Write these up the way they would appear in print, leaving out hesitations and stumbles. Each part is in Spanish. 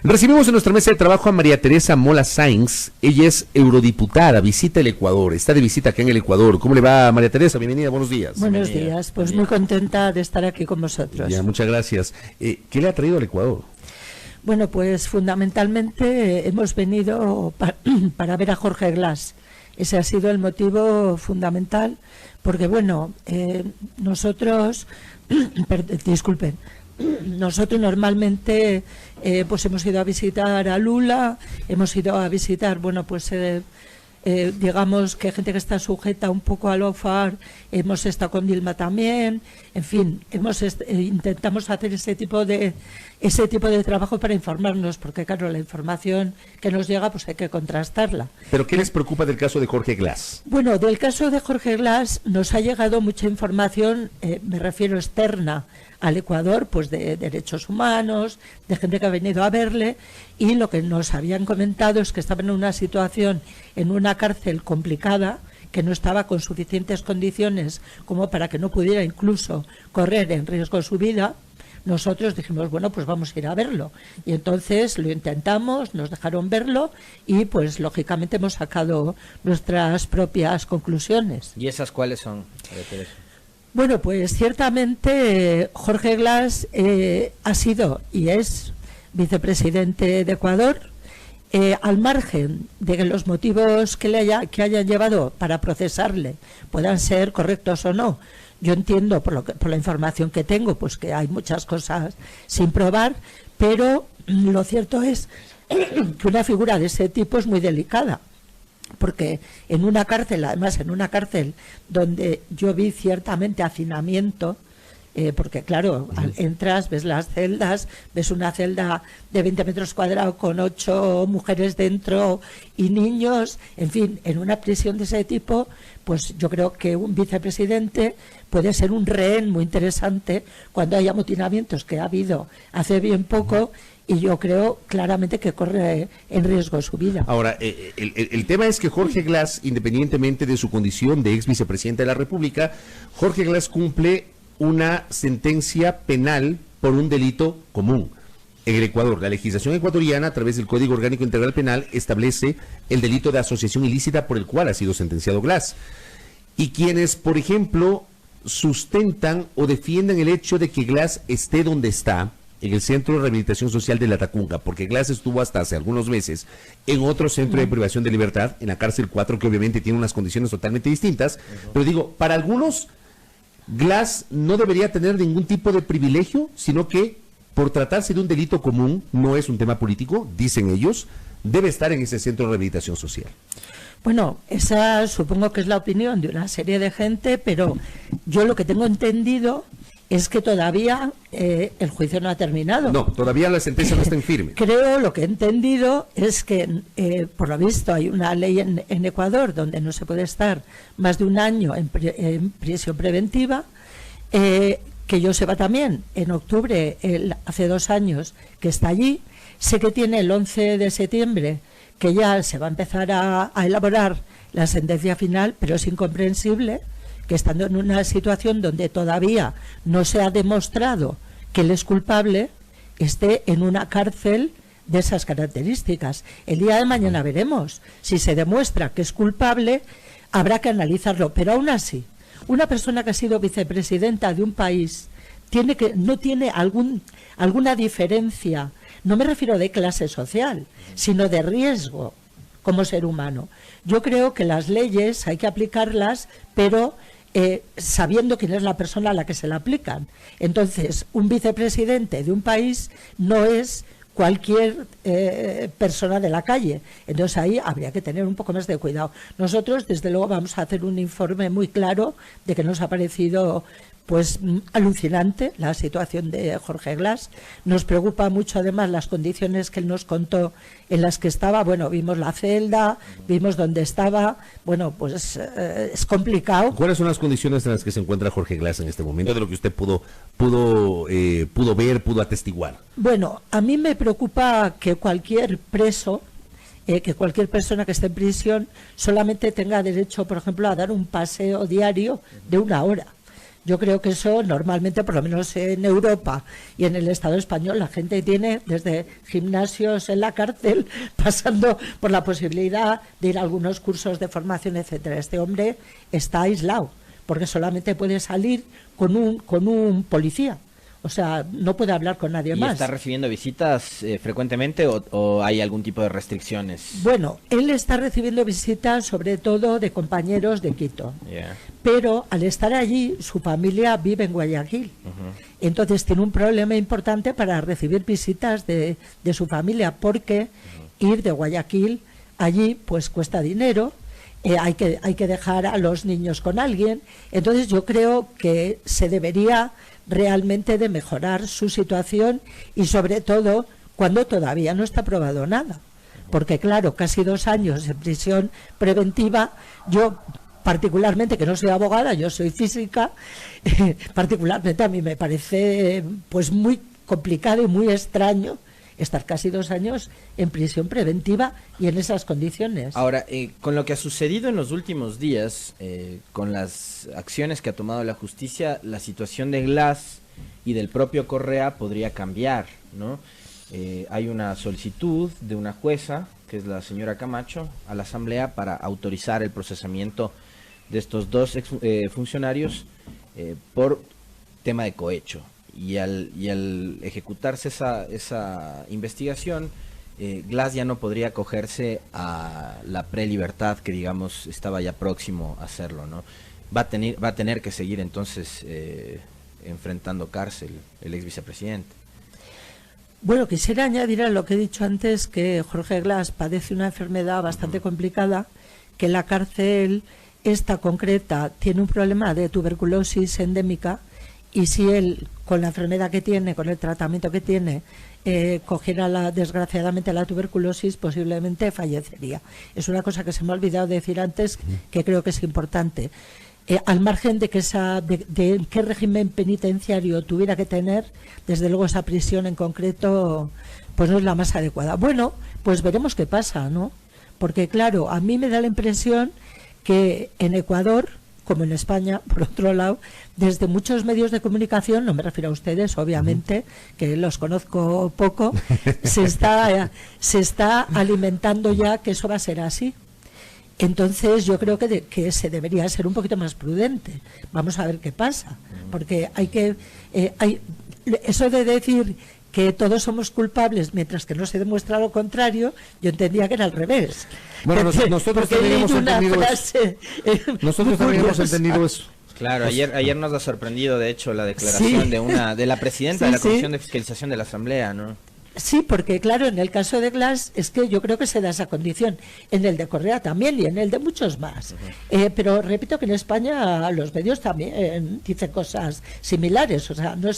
Recibimos en nuestra mesa de trabajo a María Teresa Mola Sáenz. Ella es eurodiputada, visita el Ecuador, está de visita acá en el Ecuador. ¿Cómo le va, María Teresa? Bienvenida, buenos días. Buenos días, pues muy contenta de estar aquí con vosotros. Ya, muchas gracias. ¿Qué le ha traído al Ecuador? Bueno, pues fundamentalmente hemos venido para ver a Jorge Glas. Ese ha sido el motivo fundamental, porque bueno, nosotros, disculpen, nosotros normalmente pues hemos ido a visitar a Lula, hemos ido a visitar, bueno, pues digamos que gente que está sujeta un poco al OFAR, hemos estado con Dilma también, en fin, intentamos hacer ese tipo de trabajo para informarnos, porque claro, la información que nos llega pues hay que contrastarla. ¿Pero qué les preocupa del caso de Jorge Glas? Bueno, del caso de Jorge Glas nos ha llegado mucha información, me refiero externa al Ecuador, pues de derechos humanos, de gente que ha venido a verle, y lo que nos habían comentado es que estaba en una situación, en una cárcel complicada, que no estaba con suficientes condiciones como para que no pudiera incluso correr en riesgo su vida. Nosotros dijimos, bueno, pues vamos a ir a verlo. Y entonces lo intentamos, nos dejaron verlo y pues lógicamente hemos sacado nuestras propias conclusiones. ¿Y esas cuáles son? Bueno, pues ciertamente Jorge Glas ha sido y es vicepresidente de Ecuador. Al margen de que los motivos que hayan llevado para procesarle puedan ser correctos o no, yo entiendo por la información que tengo, pues que hay muchas cosas sin probar, pero lo cierto es que una figura de ese tipo es muy delicada, porque en una cárcel, además en una cárcel donde yo vi ciertamente hacinamiento, porque claro, entras, ves las celdas, ves una celda de 20 metros cuadrados con 8 mujeres dentro y niños, en fin, en una prisión de ese tipo, pues yo creo que un vicepresidente puede ser un rehén muy interesante cuando hay amotinamientos, que ha habido hace bien poco, y yo creo claramente que corre en riesgo su vida. Ahora, el tema es que Jorge Glas, independientemente de su condición de ex vicepresidente de la República, Jorge Glas cumple una sentencia penal por un delito común. En el Ecuador, la legislación ecuatoriana, a través del Código Orgánico Integral Penal, establece el delito de asociación ilícita por el cual ha sido sentenciado Glas. Y quienes, por ejemplo, sustentan o defienden el hecho de que Glas esté donde está, en el Centro de Rehabilitación Social de La Tacunga, porque Glas estuvo hasta hace algunos meses en otro centro de privación de libertad, en la cárcel 4, que obviamente tiene unas condiciones totalmente distintas, pero digo, para algunos, Glas no debería tener ningún tipo de privilegio, sino que por tratarse de un delito común, no es un tema político, dicen ellos, debe estar en ese centro de rehabilitación social. Bueno, esa supongo que es la opinión de una serie de gente, pero yo lo que tengo entendido es que todavía el juicio no ha terminado. No, todavía la sentencia no está en firme. Creo, lo que he entendido es que, por lo visto, hay una ley en Ecuador donde no se puede estar más de un año en prisión preventiva, que yo sepa también, en octubre, hace 2 años que está allí. Sé que tiene el 11 de septiembre, que ya se va a empezar a elaborar la sentencia final, pero es incomprensible que estando en una situación donde todavía no se ha demostrado que él es culpable, esté en una cárcel de esas características. El día de mañana veremos. Si se demuestra que es culpable, habrá que analizarlo. Pero aún así, una persona que ha sido vicepresidenta de un país no tiene alguna diferencia, no me refiero de clase social, sino de riesgo como ser humano. Yo creo que las leyes hay que aplicarlas, pero sabiendo quién es la persona a la que se la aplican. Entonces, un vicepresidente de un país no es cualquier persona de la calle. Entonces ahí habría que tener un poco más de cuidado. Nosotros, desde luego, vamos a hacer un informe muy claro de que nos ha parecido pues alucinante la situación de Jorge Glas. Nos preocupa mucho además las condiciones que él nos contó en las que estaba. Bueno, vimos la celda, vimos dónde estaba. Bueno, pues es complicado. ¿Cuáles son las condiciones en las que se encuentra Jorge Glas en este momento, de lo que usted pudo ver, pudo atestiguar? Bueno, a mí me preocupa que cualquier preso, que cualquier persona que esté en prisión solamente tenga derecho, por ejemplo, a dar un paseo diario de 1 hora. Yo creo que eso normalmente, por lo menos en Europa y en el Estado español, la gente tiene desde gimnasios en la cárcel, pasando por la posibilidad de ir a algunos cursos de formación, etcétera. Este hombre está aislado, porque solamente puede salir con un policía. O sea, no puede hablar con nadie más. ¿Y está recibiendo visitas frecuentemente o hay algún tipo de restricciones? Bueno, él está recibiendo visitas sobre todo de compañeros de Quito. Yeah. Pero al estar allí, su familia vive en Guayaquil. Entonces tiene un problema importante para recibir visitas de su familia, porque ir de Guayaquil allí pues cuesta dinero. Hay que dejar a los niños con alguien. Entonces yo creo que se debería realmente de mejorar su situación, y sobre todo cuando todavía no está probado nada, porque claro, casi 2 años en prisión preventiva. Yo particularmente, que no soy abogada, yo soy física, particularmente a mí me parece pues muy complicado y muy extraño estar casi 2 años en prisión preventiva y en esas condiciones. Ahora, con lo que ha sucedido en los últimos días, con las acciones que ha tomado la justicia, la situación de Glass y del propio Correa podría cambiar, ¿no? Hay una solicitud de una jueza, que es la señora Camacho, a la Asamblea para autorizar el procesamiento de estos 2 funcionarios por tema de cohecho. Y al ejecutarse esa investigación, Glass ya no podría acogerse a la prelibertad, que digamos estaba ya próximo a hacerlo, ¿no? Va a tener que seguir entonces enfrentando cárcel el ex vicepresidente. Bueno, quisiera añadir a lo que he dicho antes, que Jorge Glass padece una enfermedad bastante complicada, que la cárcel esta concreta tiene un problema de tuberculosis endémica, y si él, con la enfermedad que tiene, con el tratamiento que tiene, cogiera desgraciadamente la tuberculosis, posiblemente fallecería. Es una cosa que se me ha olvidado decir antes, que creo que es importante. Al margen de que de qué régimen penitenciario tuviera que tener, desde luego esa prisión en concreto pues no es la más adecuada. Bueno, pues veremos qué pasa, ¿no? Porque claro, a mí me da la impresión que en Ecuador, como en España, por otro lado, desde muchos medios de comunicación, no me refiero a ustedes, obviamente, que los conozco poco, se está alimentando ya que eso va a ser así. Entonces yo creo que se debería ser un poquito más prudente. Vamos a ver qué pasa, porque eso de decir que todos somos culpables mientras que no se demuestra lo contrario, yo entendía que era al revés. Bueno, nosotros también hemos entendido eso. Nosotros también hemos entendido eso. Claro, ayer nos ha sorprendido, de hecho, la declaración de la presidenta de la Comisión de Fiscalización de la Asamblea, ¿no? Sí, porque claro, en el caso de Glass es que yo creo que se da esa condición, en el de Correa también y en el de muchos más. Pero repito que en España los medios también dicen cosas similares, o sea, no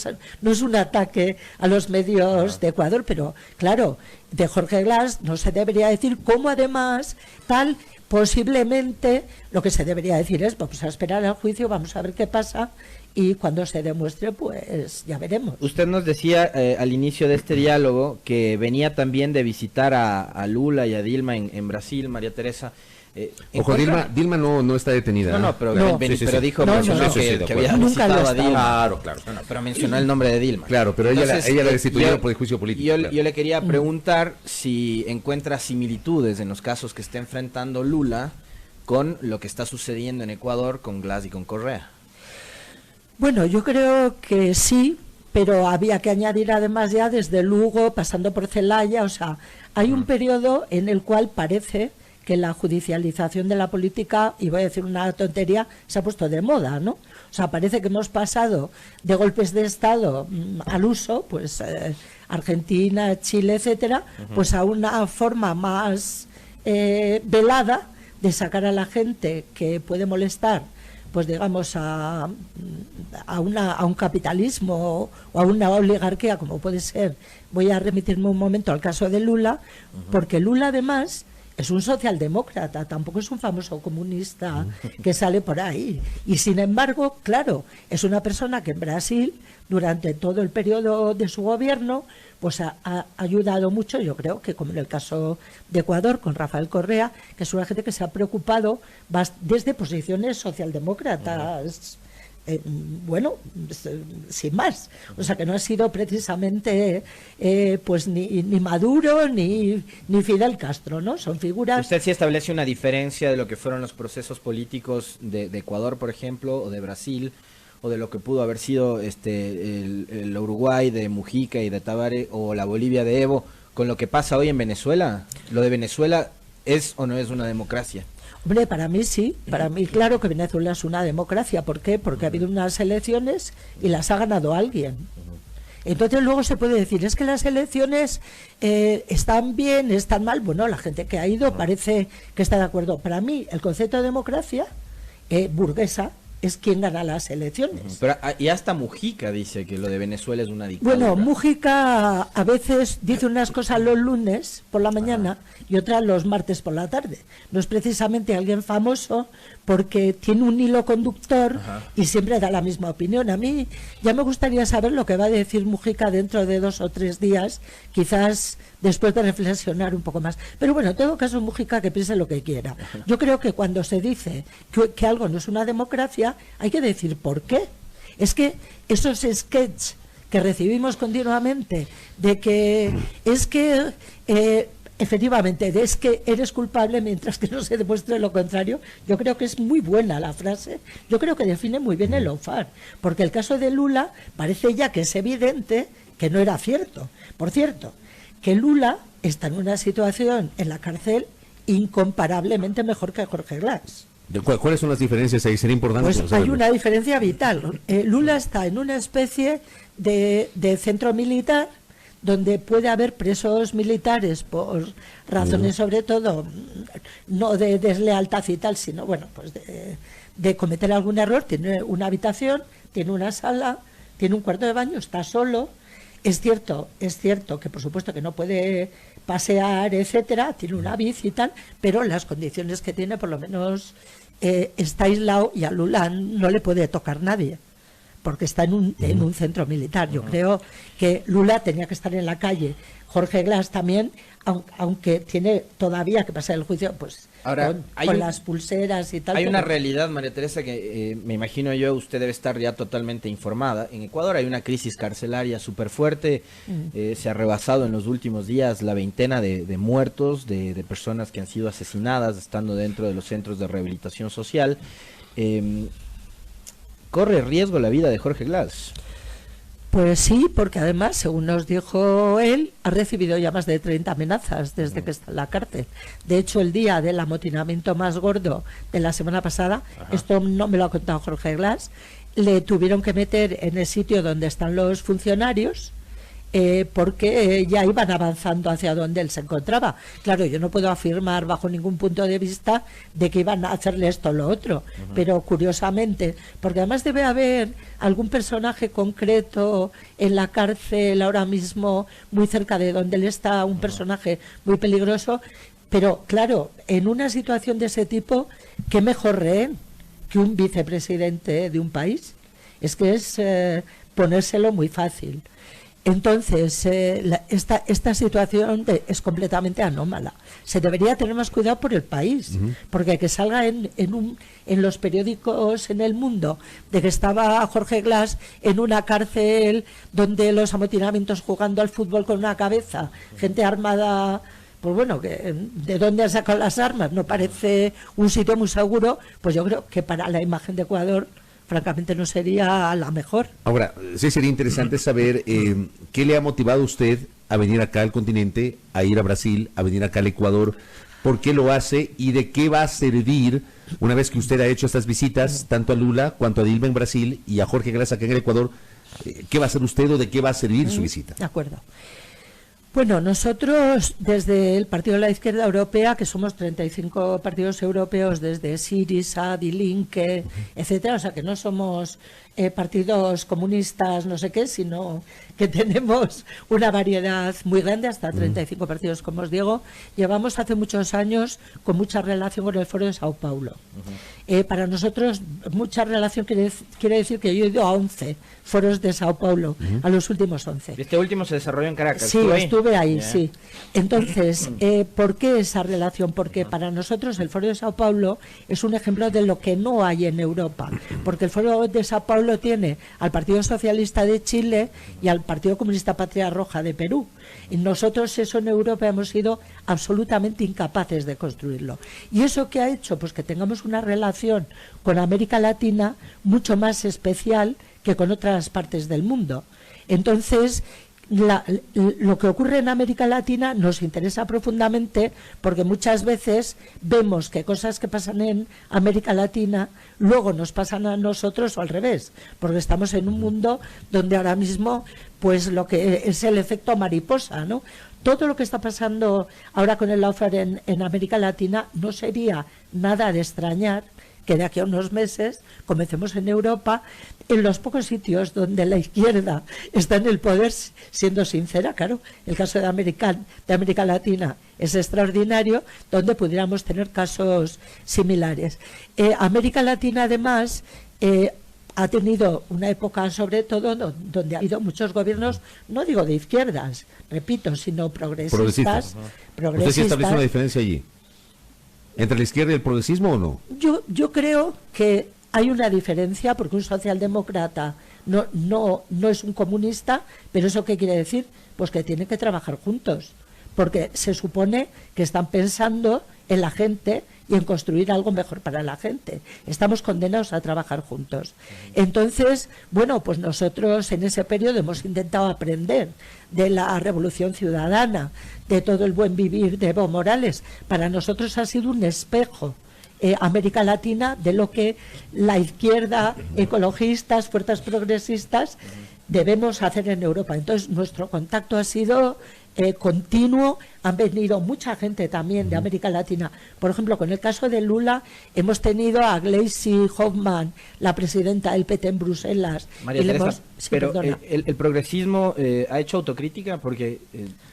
es un ataque a los medios de Ecuador, pero claro, de Jorge Glass no se debería decir, como además tal, posiblemente lo que se debería decir es, vamos a esperar al juicio, vamos a ver qué pasa, y cuando se demuestre, pues ya veremos. Usted nos decía al inicio de este diálogo que venía también de visitar a Lula y a Dilma en Brasil, María Teresa. Ojo, Dilma no está detenida. Pero dijo que había visitado a Dilma. Claro. No, pero mencionó el nombre de Dilma. Claro, pero entonces, ella la destituyeron por el juicio político. Yo le quería preguntar si encuentra similitudes en los casos que está enfrentando Lula con lo que está sucediendo en Ecuador con Glass y con Correa. Bueno, yo creo que sí, pero había que añadir además ya desde Lugo, pasando por Celaya, o sea, hay un periodo en el cual parece que la judicialización de la política, y voy a decir una tontería, se ha puesto de moda, ¿no? O sea, parece que hemos pasado de golpes de Estado al uso, pues Argentina, Chile, etcétera, pues a una forma más velada de sacar a la gente que puede molestar, pues digamos a un capitalismo o a una oligarquía, como puede ser. Voy a remitirme un momento al caso de Lula, porque Lula además es un socialdemócrata, tampoco es un famoso comunista que sale por ahí. Y sin embargo, claro, es una persona que en Brasil, durante todo el periodo de su gobierno, pues ha ayudado mucho, yo creo que como en el caso de Ecuador, con Rafael Correa, que es una gente que se ha preocupado desde posiciones socialdemócratas bueno, sin más. O sea, que no ha sido precisamente pues ni Maduro ni Fidel Castro, ¿no? Son figuras... ¿Usted sí establece una diferencia de lo que fueron los procesos políticos de Ecuador, por ejemplo, o de Brasil, o de lo que pudo haber sido el Uruguay de Mujica y de Tabárez, o la Bolivia de Evo, con lo que pasa hoy en Venezuela? ¿Lo de Venezuela es o no es una democracia? Hombre, para mí sí, para mí claro que Venezuela es una democracia. ¿Por qué? Porque ha habido unas elecciones y las ha ganado alguien. Entonces luego se puede decir, es que las elecciones están bien, están mal. Bueno, la gente que ha ido parece que está de acuerdo. Para mí el concepto de democracia burguesa es quien gana las elecciones. Pero, y hasta Mujica dice que lo de Venezuela es una dictadura. Bueno, Mujica a veces dice unas cosas los lunes por la mañana y otras los martes por la tarde. No es precisamente alguien famoso porque tiene un hilo conductor y siempre da la misma opinión. A mí ya me gustaría saber lo que va a decir Mujica dentro de 2 o 3 días, quizás después de reflexionar un poco más. Pero bueno, en todo caso, Mujica que piense lo que quiera. Yo creo que cuando se dice que algo no es una democracia, hay que decir por qué. Es que esos sketches que recibimos continuamente de que es que efectivamente, es que eres culpable mientras que no se demuestre lo contrario, yo creo que es muy buena la frase, yo creo que define muy bien el lawfare, porque el caso de Lula parece ya que es evidente que no era cierto. Por cierto, que Lula está en una situación en la cárcel incomparablemente mejor que Jorge Glass. ¿Cuáles son las diferencias ahí? Sería importante. Pues hay una diferencia vital. Lula está en una especie de centro militar donde puede haber presos militares por razones sobre todo no de deslealtad y tal, sino bueno, pues de cometer algún error. Tiene una habitación, tiene una sala, tiene un cuarto de baño, está solo. Es cierto que por supuesto que no puede pasear, etcétera, tiene una bici y tal, pero las condiciones que tiene por lo menos está aislado y a Lula no le puede tocar nadie, porque está en un centro militar. Yo creo que Lula tenía que estar en la calle. Jorge Glass también, aunque tiene todavía que pasar el juicio, pues ahora, con las pulseras y tal. Hay una realidad, María Teresa, que me imagino yo, usted debe estar ya totalmente informada. En Ecuador hay una crisis carcelaria súper fuerte. Se ha rebasado en los últimos días la veintena de muertos, de personas que han sido asesinadas estando dentro de los centros de rehabilitación social. ¿Corre riesgo la vida de Jorge Glass? Pues sí, porque además, según nos dijo él, ha recibido ya más de 30 amenazas desde que está en la cárcel. De hecho, el día del amotinamiento más gordo de la semana pasada, esto no me lo ha contado Jorge Glass, le tuvieron que meter en el sitio donde están los funcionarios, porque ya iban avanzando hacia donde él se encontraba. Claro, yo no puedo afirmar bajo ningún punto de vista de que iban a hacerle esto o lo otro, pero curiosamente, porque además debe haber algún personaje concreto en la cárcel ahora mismo, muy cerca de donde él está, un personaje muy peligroso, pero claro, en una situación de ese tipo, ¿qué mejor rehén que un vicepresidente de un país? Es que es ponérselo muy fácil. Entonces, esta situación es completamente anómala. Se debería tener más cuidado por el país, porque que salga en los periódicos en el mundo de que estaba Jorge Glass en una cárcel donde los amotinamientos jugando al fútbol con una cabeza, gente armada, pues bueno, ¿de dónde han sacado las armas? No parece un sitio muy seguro, pues yo creo que para la imagen de Ecuador francamente no sería la mejor. Ahora, sí sería interesante saber qué le ha motivado a usted a venir acá al continente, a ir a Brasil, a venir acá al Ecuador, por qué lo hace y de qué va a servir una vez que usted ha hecho estas visitas, tanto a Lula cuanto a Dilma en Brasil y a Jorge Glass acá en el Ecuador. ¿Qué va a hacer usted o de qué va a servir su visita? De acuerdo. Bueno, nosotros desde el Partido de la Izquierda Europea, que somos 35 partidos europeos, desde Syriza, Die Linke, etcétera, o sea que no somos partidos comunistas, no sé qué, sino que tenemos una variedad muy grande, hasta 35 partidos, como os digo. Llevamos hace muchos años con mucha relación con el Foro de Sao Paulo. Para nosotros, mucha relación quiere decir que yo he ido a 11 foros de Sao Paulo, a los últimos 11. Este último se desarrolló en Caracas. Sí, estuve ahí, yeah. sí. Entonces, ¿por qué esa relación? Porque para nosotros el Foro de Sao Paulo es un ejemplo de lo que no hay en Europa. Porque el Foro de Sao Paulo tiene al Partido Socialista de Chile y al Partido Comunista Patria Roja de Perú. Y nosotros eso en Europa hemos sido absolutamente incapaces de construirlo. ¿Y eso qué ha hecho? Pues que tengamos una relación con América Latina mucho más especial que con otras partes del mundo. Entonces, lo que ocurre en América Latina nos interesa profundamente porque muchas veces vemos que cosas que pasan en América Latina luego nos pasan a nosotros o al revés, porque estamos en un mundo donde ahora mismo pues lo que es el efecto mariposa, ¿no? Todo lo que está pasando ahora con el lawfare en América Latina no sería nada de extrañar que de aquí a unos meses comencemos en Europa, en los pocos sitios donde la izquierda está en el poder, siendo sincera, claro, el caso de América Latina es extraordinario, donde pudiéramos tener casos similares. América Latina, además, ha tenido una época, sobre todo, donde ha habido muchos gobiernos, no digo de izquierdas, repito, sino progresistas. ¿Usted sí establece una diferencia allí? ¿Entre la izquierda y el progresismo o no? Yo creo que hay una diferencia, porque un socialdemócrata no es un comunista, pero ¿eso qué quiere decir? Pues que tienen que trabajar juntos, porque se supone que están pensando en la gente y en construir algo mejor para la gente. Estamos condenados a trabajar juntos. Entonces, bueno, pues nosotros en ese periodo hemos intentado aprender de la Revolución Ciudadana, de todo el buen vivir de Evo Morales. Para nosotros ha sido un espejo América Latina de lo que la izquierda, ecologistas, fuerzas progresistas debemos hacer en Europa. Entonces, nuestro contacto ha sido continuo. Han venido mucha gente también de América Latina. Por ejemplo, con el caso de Lula, hemos tenido a Gleisi Hoffmann, la presidenta del PT en Bruselas. María Teresa, pero el progresismo ha hecho autocrítica, porque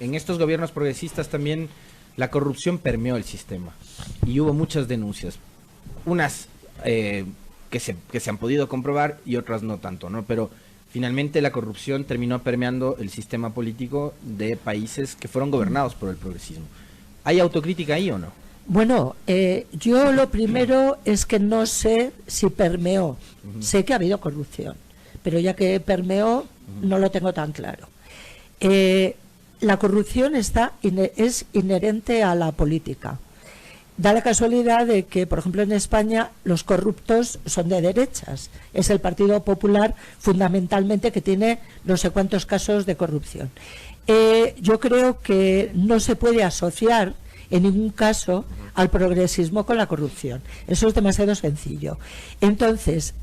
en estos gobiernos progresistas también la corrupción permeó el sistema y hubo muchas denuncias, unas que se han podido comprobar y otras no tanto, ¿no? Pero finalmente la corrupción terminó permeando el sistema político de países que fueron gobernados por el progresismo. ¿Hay autocrítica ahí o no? Bueno, yo lo primero es que no sé si permeó. Sé que ha habido corrupción, pero ya que permeó no lo tengo tan claro. La corrupción es inherente a la política. Da la casualidad de que, por ejemplo, en España los corruptos son de derechas. Es el Partido Popular fundamentalmente que tiene no sé cuántos casos de corrupción. Yo creo que no se puede asociar en ningún caso al progresismo con la corrupción. Eso es demasiado sencillo. Entonces,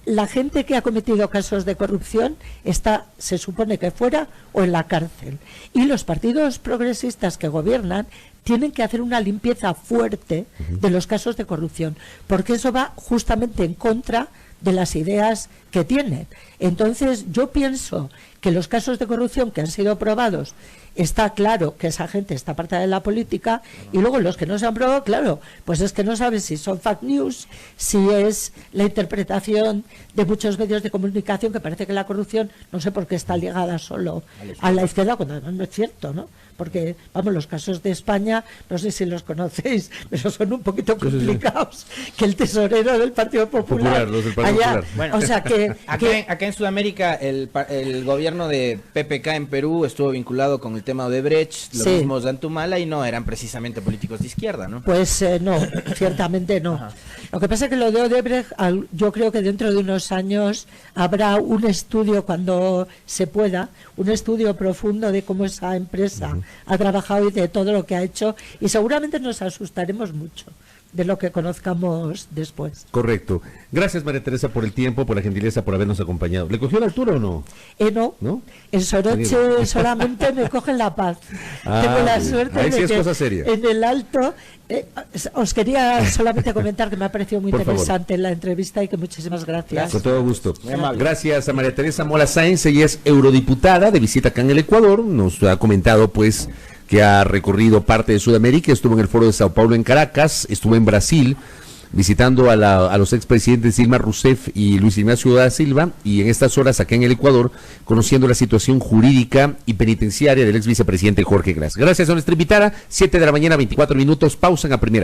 la gente que ha cometido casos de corrupción está, se supone que fuera o en la cárcel. Y los partidos progresistas que gobiernan tienen que hacer una limpieza fuerte de los casos de corrupción, porque eso va justamente en contra de las ideas que tienen. Entonces, yo pienso que los casos de corrupción que han sido probados, está claro que esa gente está apartada de la política, y luego los que no se han probado, claro, pues es que no sabes si son fake news, si es la interpretación de muchos medios de comunicación, que parece que la corrupción, no sé por qué está ligada solo a la izquierda, cuando no es cierto, ¿no? Porque, vamos, los casos de España, no sé si los conocéis, pero son un poquito complicados, que el tesorero del Partido Popular, los del Partido Popular. Bueno, o sea que acá en Sudamérica el gobierno de PPK en Perú estuvo vinculado con el tema de Odebrecht, los mismos de Antumala, y no eran precisamente políticos de izquierda, ¿no? Pues no, ciertamente no. Ajá. Lo que pasa es que lo de Odebrecht, yo creo que dentro de unos años habrá un estudio, cuando se pueda, un estudio profundo de cómo esa empresa ha trabajado y de todo lo que ha hecho, y seguramente nos asustaremos mucho de lo que conozcamos después. Correcto. Gracias, María Teresa, por el tiempo, por la gentileza, por habernos acompañado. ¿Le cogió la altura o no? No. ¿No? En Soroche solamente me cogen la paz. Ah, Tengo la bien. suerte Ahí sí de es que cosa seria. en el Alto, os quería solamente comentar que me ha parecido muy Por favor. interesante la entrevista y que muchísimas gracias. Con todo gusto. Muy amable. Gracias a María Teresa Mola Sáenz, ella es eurodiputada de visita acá en el Ecuador. Nos ha comentado, pues, que ha recorrido parte de Sudamérica, estuvo en el Foro de Sao Paulo en Caracas, estuvo en Brasil, visitando a los expresidentes Dilma Rousseff y Luis Ignacio da Silva, y en estas horas acá en el Ecuador, conociendo la situación jurídica y penitenciaria del ex vicepresidente Jorge Glass. Gracias a nuestra invitada, 7 de la mañana, 24 minutos, pausa en la primera.